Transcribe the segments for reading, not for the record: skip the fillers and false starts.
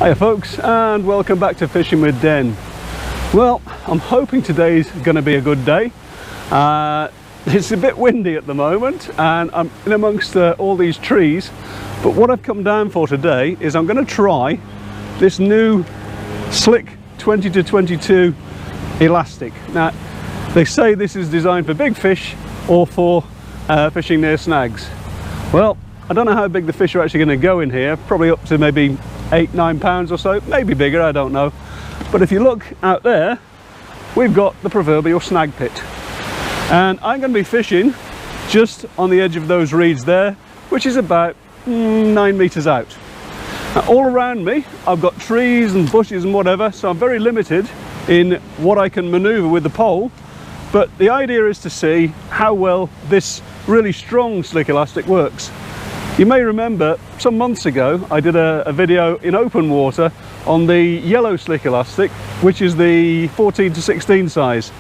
Hiya folks, and welcome back to Fishing with Den. Well, I'm hoping today's going to be a good day. It's a bit windy at the moment and I'm in amongst all these trees, but what I've come down for today is I'm going to try this new Slik 20-22 Elastic. Now, they say this is designed for big fish or for fishing near snags. Well, I don't know how big the fish are actually going to go in here, probably up to maybe 8-9 pounds or so, maybe bigger, I don't know. But if you look out there, we've got the proverbial snag pit. And I'm going to be fishing just on the edge of those reeds there, which is about 9 meters out. Now, all around me, I've got trees and bushes and whatever, so I'm very limited in what I can maneuver with the pole. But the idea is to see how well this really strong Slik Elastic works. You may remember some months ago I did a video in open water on the yellow Slik Elastic, which is the 14-16 size.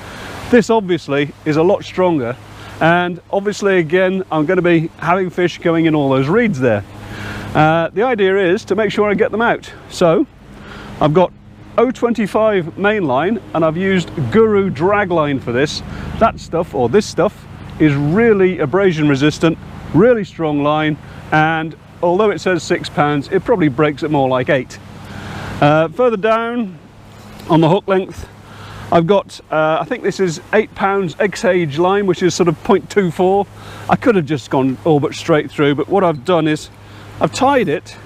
This obviously is a lot stronger, and obviously again I'm going to be having fish going in all those reeds there. The idea is to make sure I get them out. So I've got 0.25 main line and I've used Guru drag line for this. That stuff, or this stuff, is really abrasion resistant, really strong line, and although it says 6 pounds, it probably breaks it more like 8. Further down on the hook length, I've got, I think this is 8 pounds X-Age line, which is sort of 0.24. I could have just gone all but straight through, but what I've done is I've tied it,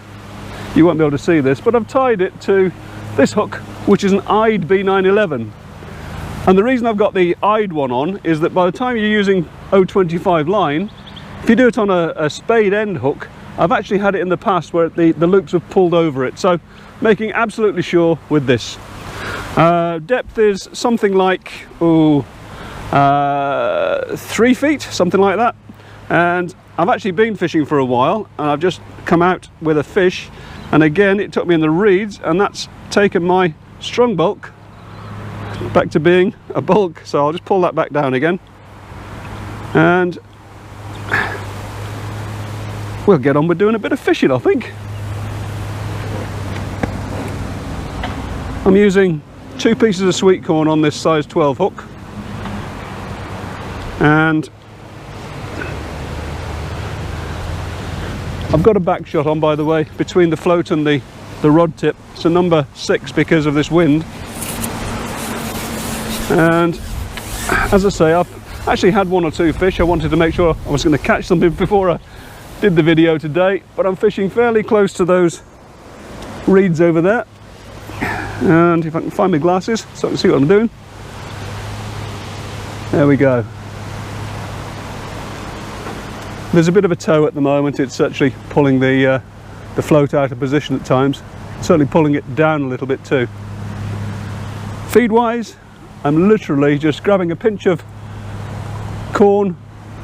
you won't be able to see this, but I've tied it to this hook, which is an eyed B911. And the reason I've got the eyed one on is that by the time you're using 0.25 line, if you do it on a spade end hook, I've actually had it in the past where the loops have pulled over it, so making absolutely sure with this. Depth is something like 3 feet, something like that. And I've actually been fishing for a while and I've just come out with a fish, and again it took me in the reeds, and that's taken my strong bulk back to being a bulk. So I'll just pull that back down again and we'll get on with doing a bit of fishing, I think. I'm using 2 pieces of sweet corn on this size 12 hook, and I've got a back shot on, by the way, between the float and the rod tip. It's a number 6 because of this wind. And as I say, I've actually had 1 or 2 fish. I wanted to make sure I was going to catch something before I did the video today, but I'm fishing fairly close to those reeds over there. And if I can find my glasses so I can see what I'm doing. There we go. There's a bit of a tow at the moment. It's actually pulling the float out of position at times, certainly pulling it down a little bit too. Feed wise, I'm literally just grabbing a pinch of corn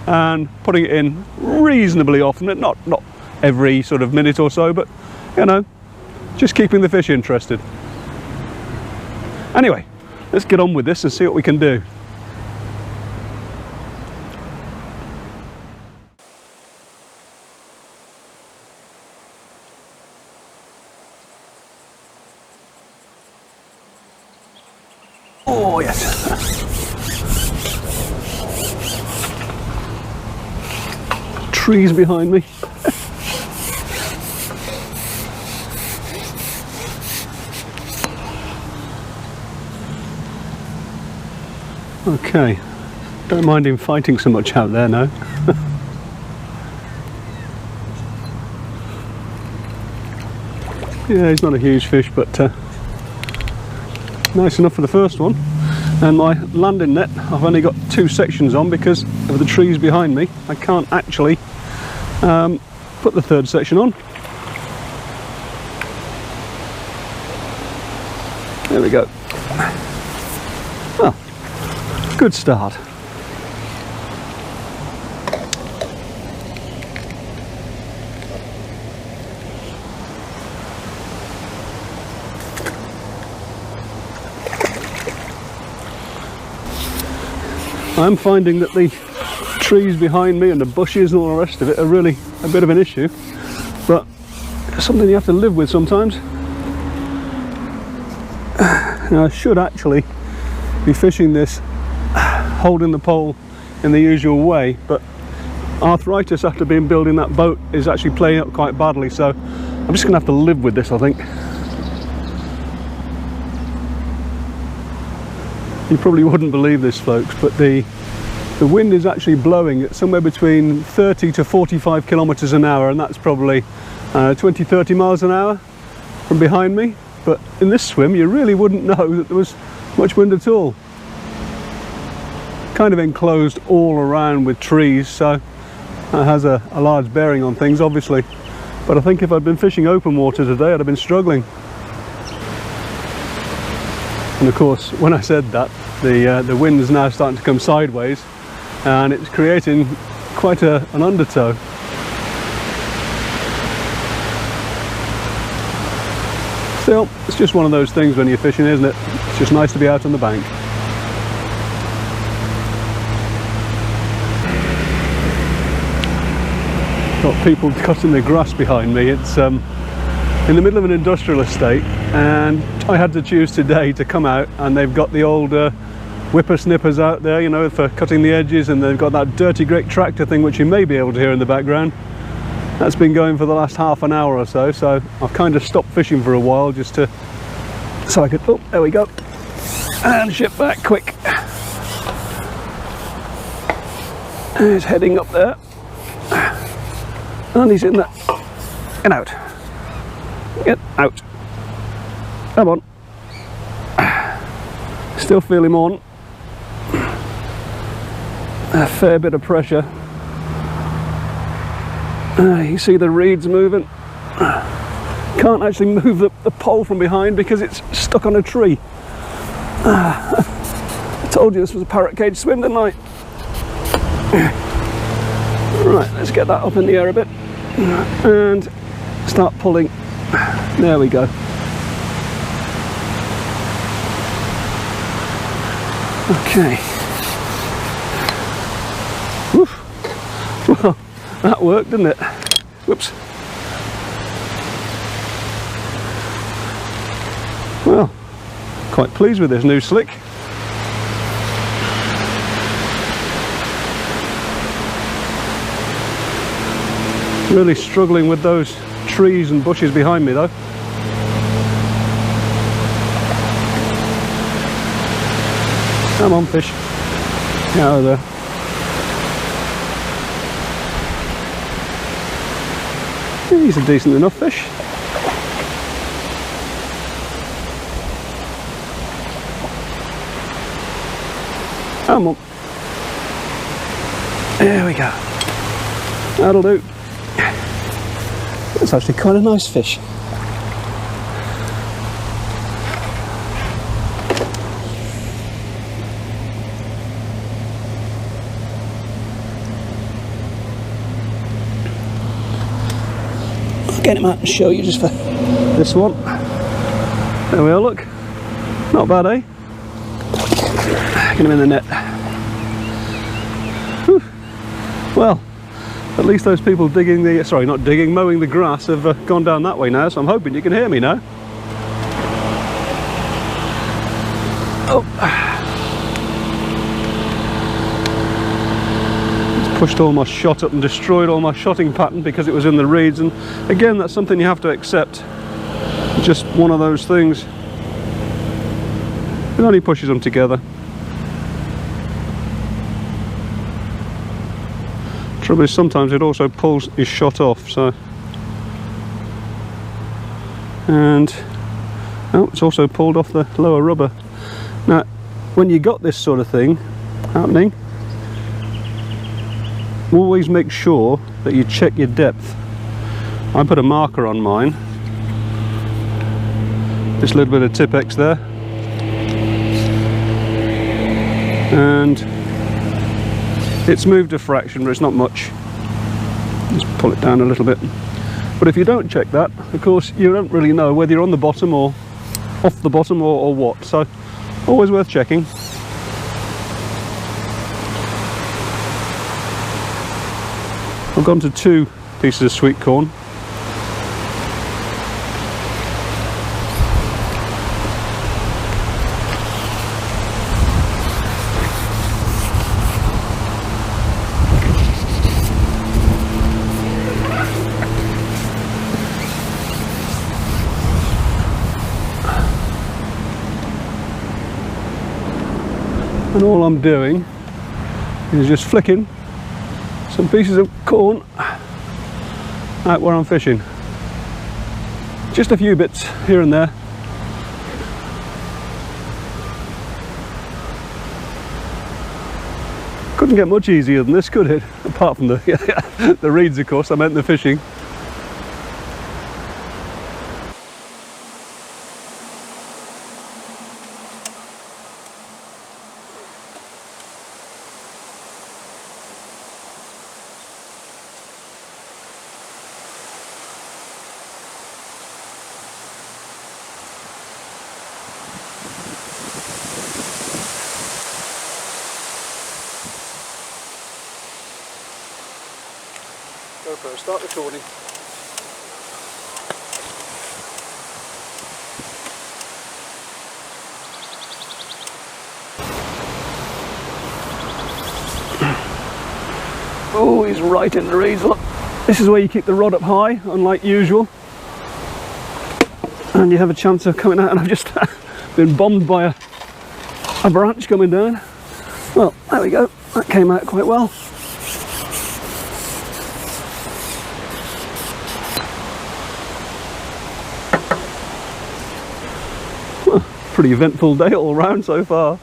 and putting it in reasonably often, not every sort of minute or so, but you know, just keeping the fish interested. Anyway, let's get on with this and see what we can do. Oh yes. Trees behind me. Okay, don't mind him fighting so much out there now. Yeah, he's not a huge fish, but nice enough for the first one. And my landing net, I've only got 2 sections on because of the trees behind me. I can't actually put the 3rd section on. There we go. Well, good start. I'm finding that the trees behind me and the bushes and all the rest of it are really a bit of an issue, but it's something you have to live with sometimes. Now, I should actually be fishing this holding the pole in the usual way, but arthritis after being building that boat is actually playing up quite badly, so I'm just gonna have to live with this, I think. You probably wouldn't believe this, folks, but the wind is actually blowing at somewhere between 30 to 45 kilometers an hour, and that's probably 20-30 miles an hour from behind me. But in this swim you really wouldn't know that there was much wind at all. Kind of enclosed all around with trees, so that has a large bearing on things, obviously. But I think if I'd been fishing open water today, I'd have been struggling. And of course, when I said that, the wind is now starting to come sideways, and it's creating quite an undertow. Still, it's just one of those things when you're fishing, isn't it? It's just nice to be out on the bank. Got people cutting the grass behind me. It's in the middle of an industrial estate, and I had to choose today to come out, and they've got the old whippersnippers out there, you know, for cutting the edges, and they've got that dirty great tractor thing which you may be able to hear in the background. That's been going for the last half an hour or so, so I've kind of stopped fishing for a while just to, so I could, oh, there we go, and ship back quick. And he's heading up there, and he's in there. Get out. Get out. Come on. Still feel him on. A fair bit of pressure. You see the reeds moving. Can't actually move the pole from behind because it's stuck on a tree. I told you this was a parrot cage swim, didn't I? Right, let's get that up in the air a bit and start pulling. There we go. Okay. Woof. Well, that worked, didn't it? Whoops. Well, quite pleased with this new slick. Really struggling with those trees and bushes behind me though. Come on, fish. Get out of there. He's a decent enough fish. Come on. There we go. That'll do. That's actually quite a nice fish. I'll get him out and show you just for this one. There we are, look. Not bad, eh? Get him in the net. Whew. Well, at least those people digging the, sorry, not digging, mowing the grass have gone down that way now, so I'm hoping you can hear me now. Oh. It's pushed all my shot up and destroyed all my shotting pattern because it was in the reeds, and again, that's something you have to accept. It's just one of those things. It only pushes them together. Trouble is sometimes it also pulls his shot off, so, and oh, it's also pulled off the lower rubber. Now when you got this sort of thing happening, always make sure that you check your depth. I put a marker on mine, just a little bit of Tipex there, and it's moved a fraction, but it's not much. Just pull it down a little bit. But if you don't check that, of course, you don't really know whether you're on the bottom or off the bottom or what. So, always worth checking. I've gone to 2 pieces of sweet corn. and all I'm doing is just flicking some pieces of corn out where I'm fishing. Just a few bits here and there. Couldn't get much easier than this, could it? Apart from the the reeds, of course. I meant the fishing. GoPro, start recording. Oh, he's right in the reeds. Look, this is where you keep the rod up high, unlike usual, and you have a chance of coming out. And I've just been bombed by a branch coming down. Well, there we go. That came out quite well. Pretty eventful day all round so far.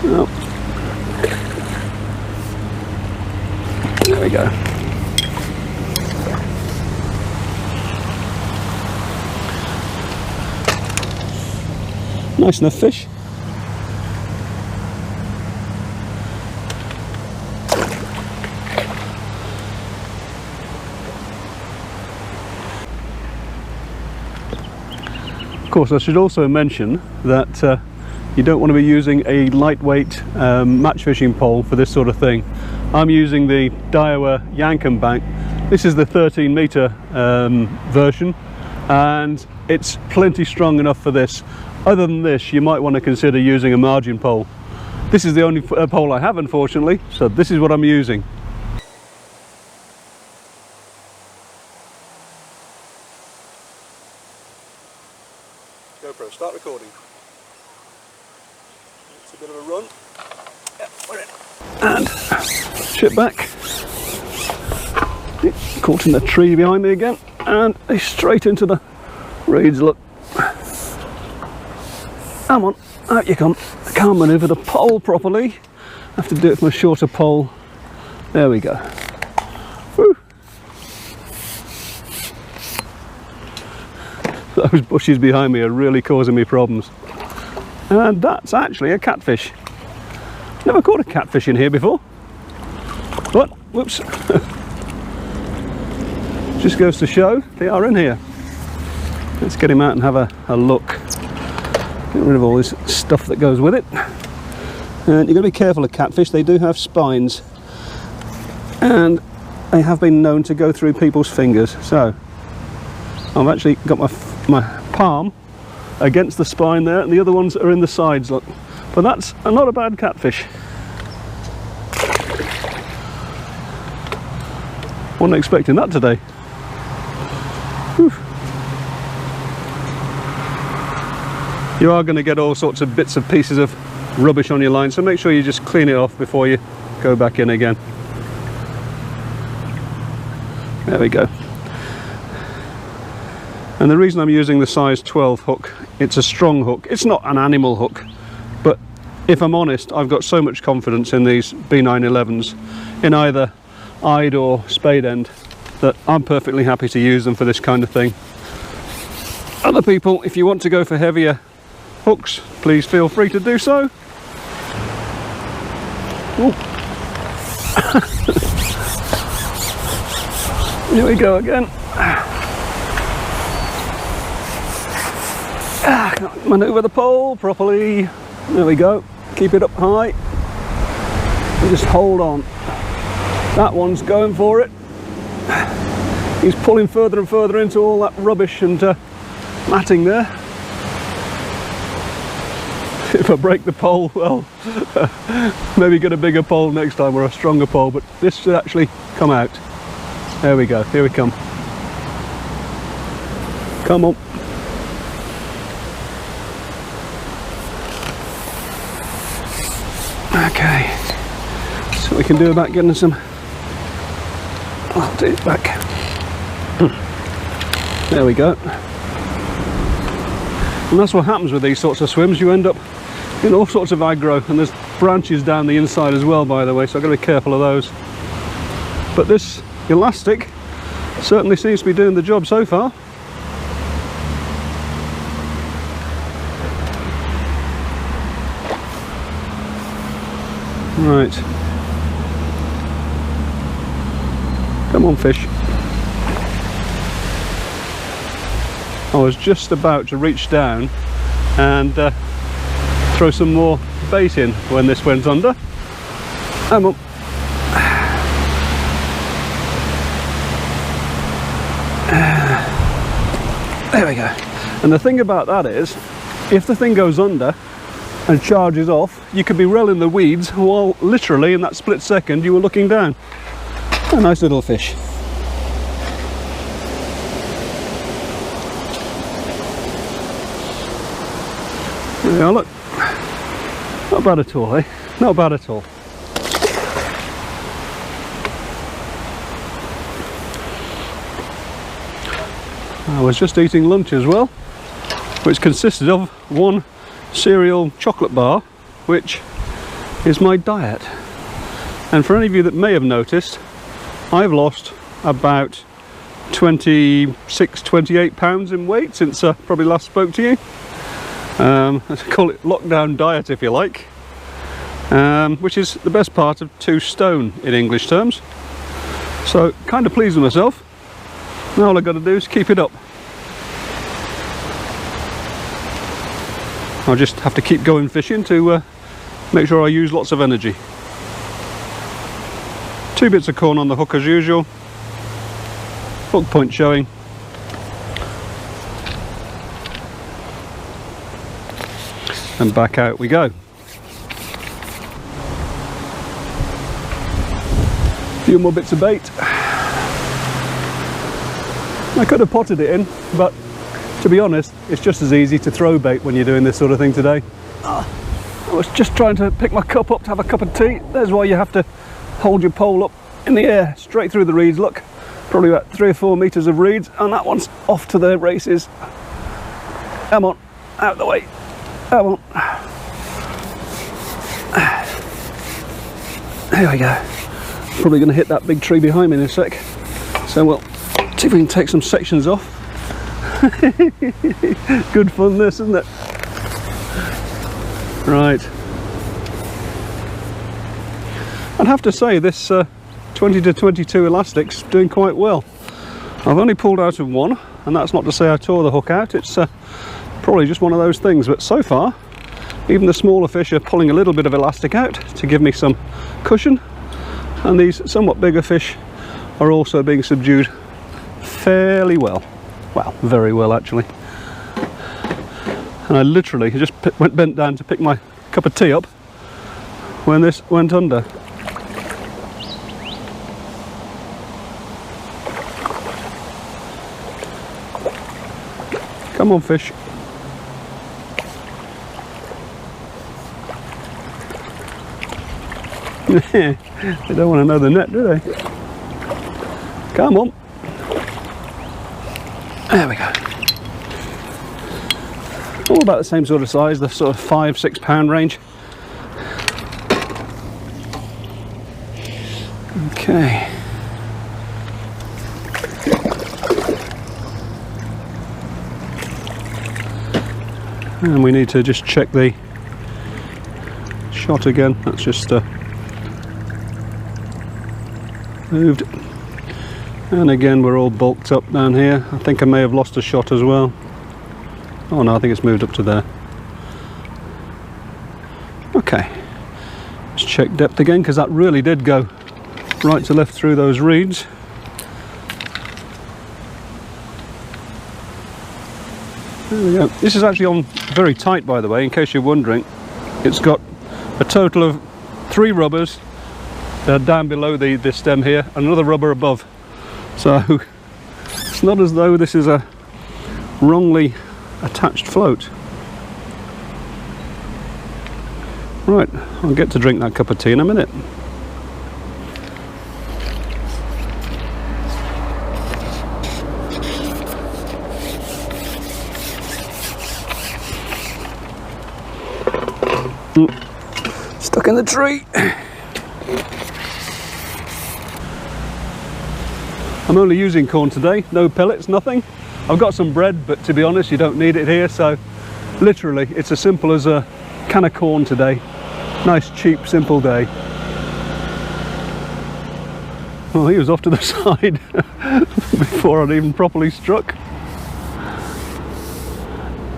Oh. There we go. Nice enough fish. Of course, I should also mention that you don't want to be using a lightweight match fishing pole for this sort of thing. I'm using the Daiwa Yankum Bank. This is the 13 meter version, and it's plenty strong enough for this. Other than this, you might want to consider using a margin pole. This is the only pole I have, unfortunately, so this is what I'm using. GoPro, start recording. It's a bit of a run. Yeah, we're in. And ship back. Caught in the tree behind me again, and he's straight into the reeds. Look. Come on, out you come. I can't manoeuvre the pole properly. I have to do it from a shorter pole. There we go. Woo. Those bushes behind me are really causing me problems. And that's actually a catfish. Never caught a catfish in here before. But, whoops. Just goes to show they are in here. Let's get him out and have a look. Get rid of all this stuff that goes with it. And you've got to be careful of catfish. They do have spines, and they have been known to go through people's fingers. So I've actually got my palm against the spine there, and the other ones are in the sides, look. But that's not a bad catfish. Wasn't expecting that today. Whew. You are going to get all sorts of bits and pieces of rubbish on your line, so make sure you just clean it off before you go back in again. There we go. And the reason I'm using the size 12 hook, it's a strong hook. It's not an animal hook, but if I'm honest, I've got so much confidence in these B911s, in either eyed or spade end, that I'm perfectly happy to use them for this kind of thing. Other people, if you want to go for heavier hooks, please feel free to do so. Here we go again. Can't manoeuvre the pole properly. There we go. Keep it up high and just hold on. That one's going for it. He's pulling further and further into all that rubbish and matting there. If I break the pole, well, maybe get a bigger pole next time, or a stronger pole, but this should actually come out. There we go, here we come. Come on. Okay, so we can do about getting some, I'll do it back. There we go. And that's what happens with these sorts of swims, you end up in all sorts of aggro, and there's branches down the inside as well, by the way, so I've got to be careful of those. But this elastic certainly seems to be doing the job so far. Right. Come on, fish. I was just about to reach down and throw some more bait in when this went under. Come on. There we go. And the thing about that is, if the thing goes under and charges off, you could be relling the weeds while literally in that split second you were looking down. A nice little fish. There we are, look. Not bad at all, eh? Not bad at all. I was just eating lunch as well, which consisted of one cereal chocolate bar, which is my diet. And for any of you that may have noticed, I've lost about 26-28 pounds in weight since I probably last spoke to you. I call it lockdown diet, if you like, which is the best part of 2 stone in English terms. So kind of pleased with myself. Now all I've got to do is keep it up. I'll just have to keep going fishing to make sure I use lots of energy. 2 bits of corn on the hook as usual. Hook point showing. And back out we go. A few more bits of bait. I could have potted it in, but to be honest, it's just as easy to throw bait when you're doing this sort of thing today. I was just trying to pick my cup up to have a cup of tea. There's why you have to hold your pole up in the air, straight through the reeds. Look, probably about 3 or 4 meters of reeds, and that one's off to the races. Come on, out of the way. Come on. There we go. Probably going to hit that big tree behind me in a sec. So we'll see if we can take some sections off. Good fun this, isn't it? Right. I'd have to say this 20 to 22 elastic's doing quite well. I've only pulled out of one, and that's not to say I tore the hook out. It's probably just one of those things, but so far even the smaller fish are pulling a little bit of elastic out to give me some cushion, and these somewhat bigger fish are also being subdued fairly well. Well, very well actually. And I literally just bent down to pick my cup of tea up when this went under. Come on, fish. They don't want to know the net, do they? Come on. There we go. All about the same sort of size, the sort of 5-6 pound range. Okay. And we need to just check the shot again. That's just moved. And again, we're all bulked up down here. I think I may have lost a shot as well. Oh no, I think it's moved up to there. Okay. Let's check depth again, because that really did go right to left through those reeds. There we go. This is actually on very tight, by the way, in case you're wondering. It's got a total of 3 rubbers down below the stem here, and another rubber above. So it's not as though this is a wrongly attached float. Right, I'll get to drink that cup of tea in a minute. Stuck in the tree. I'm only using corn today, no pellets, nothing. I've got some bread, but to be honest, you don't need it here, so literally it's as simple as a can of corn today. Nice, cheap, simple day. Well, he was off to the side before I'd even properly struck.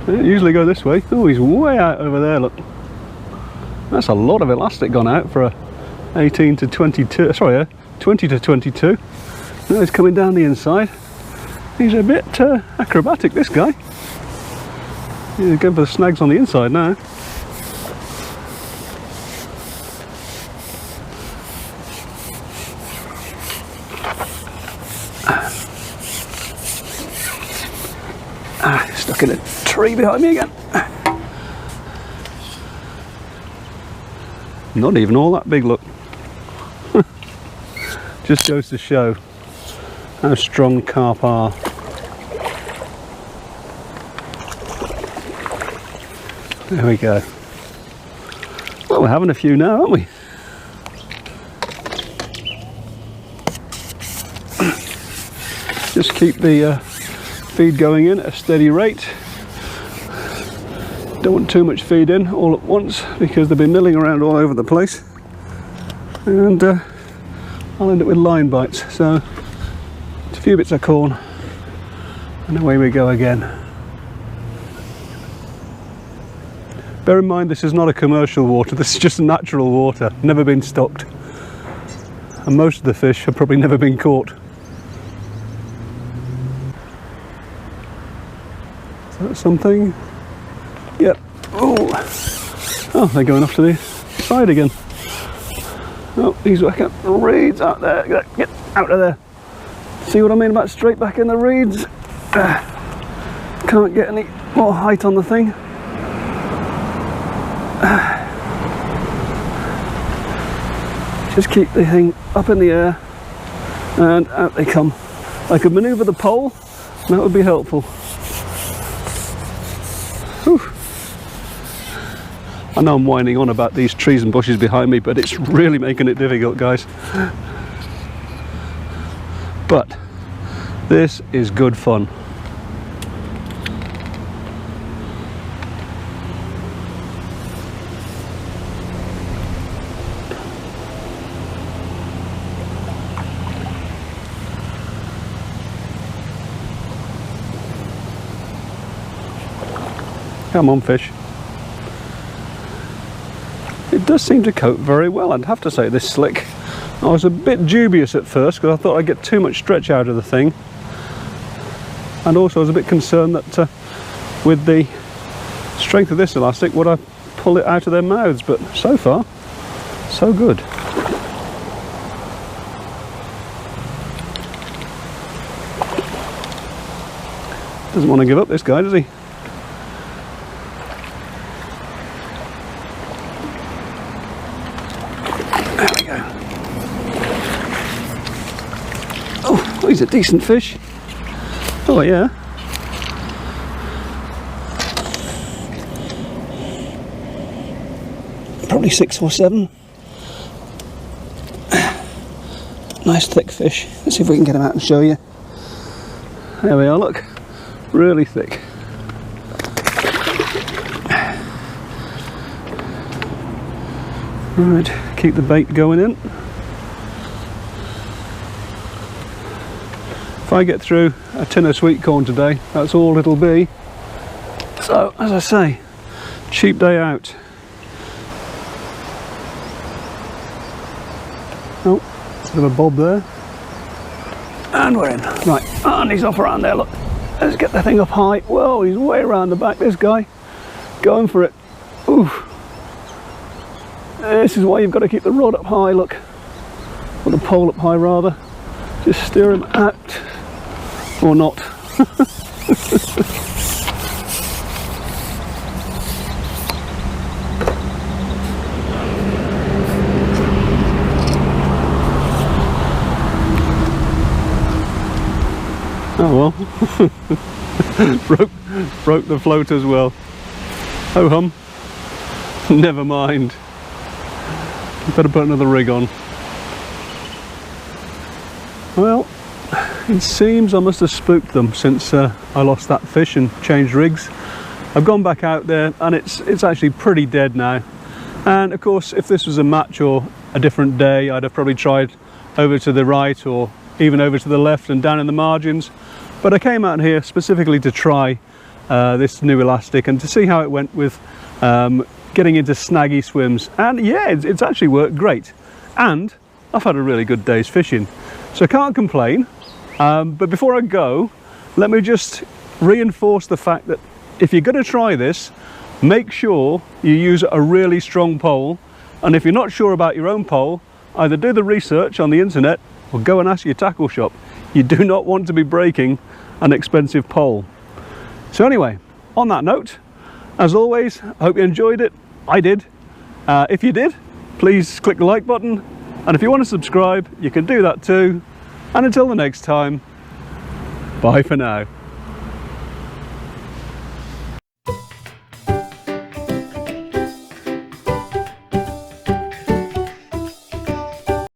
They usually go this way. Oh, he's way out over there, look. That's a lot of elastic gone out for a 18 to 22, sorry, 20 to 22. Now he's coming down the inside. He's a bit acrobatic, this guy. He's going for the snags on the inside now. Stuck in a tree behind me again. Not even all that big, look. Just goes to show how strong carp are. There we go. Well, we're having a few now, aren't we? Just keep the feed going in at a steady rate. Don't want too much feed in all at once because they'll be milling around all over the place, and I'll end up with line bites. So a few bits of corn and away we go again. Bear in mind, this is not a commercial water, this is just natural water, never been stocked, and most of the fish have probably never been caught. Is that something? Yep. Oh, they're going off to the side again. Oh, he's back up the reeds out there. Get out of there. See what I mean about straight back in the reeds? Can't get any more height on the thing. Just keep the thing up in the air and out they come. I could manoeuvre the pole, and that would be helpful. Whew. I know I'm whining on about these trees and bushes behind me, but it's really making it difficult, guys. But this is good fun. Come on, fish. It does seem to coat very well, I'd have to say, this slick. I was a bit dubious at first because I thought I'd get too much stretch out of the thing, and also I was a bit concerned that with the strength of this elastic would I pull it out of their mouths, but so far so good. Doesn't want to give up, this guy, does he? He's a decent fish. Oh yeah. Probably 6 or 7. Nice thick fish. Let's see if we can get him out and show you. There we are, look. Really thick. Right, keep the bait going in. If I get through a tin of sweet corn today, that's all it'll be. So, as I say, cheap day out. Oh, bit of a bob there. And we're in. Right, and he's off around there, look. Let's get the thing up high. Whoa, he's way around the back, this guy. Going for it. Ooh. This is why you've got to keep the rod up high, look, or the pole up high rather. Just steer him out, or not. Oh well. broke the float as well. Oh hum. Never mind. Better put another rig on. Well, it seems I must have spooked them since I lost that fish and changed rigs. I've gone back out there and it's actually pretty dead now. And of course, if this was a match or a different day, I'd have probably tried over to the right or even over to the left and down in the margins. But I came out here specifically to try this new elastic and to see how it went with getting into snaggy swims, and yeah, it's actually worked great, and I've had a really good day's fishing, so I can't complain. But before I go, let me just reinforce the fact that if you're going to try this, make sure you use a really strong pole, and if you're not sure about your own pole, either do the research on the internet or go and ask your tackle shop. You do not want to be breaking an expensive pole. So anyway, on that note, as always, I hope you enjoyed it. I did. If you did, please click the like button, and if you want to subscribe, you can do that too. And until the next time, bye for now.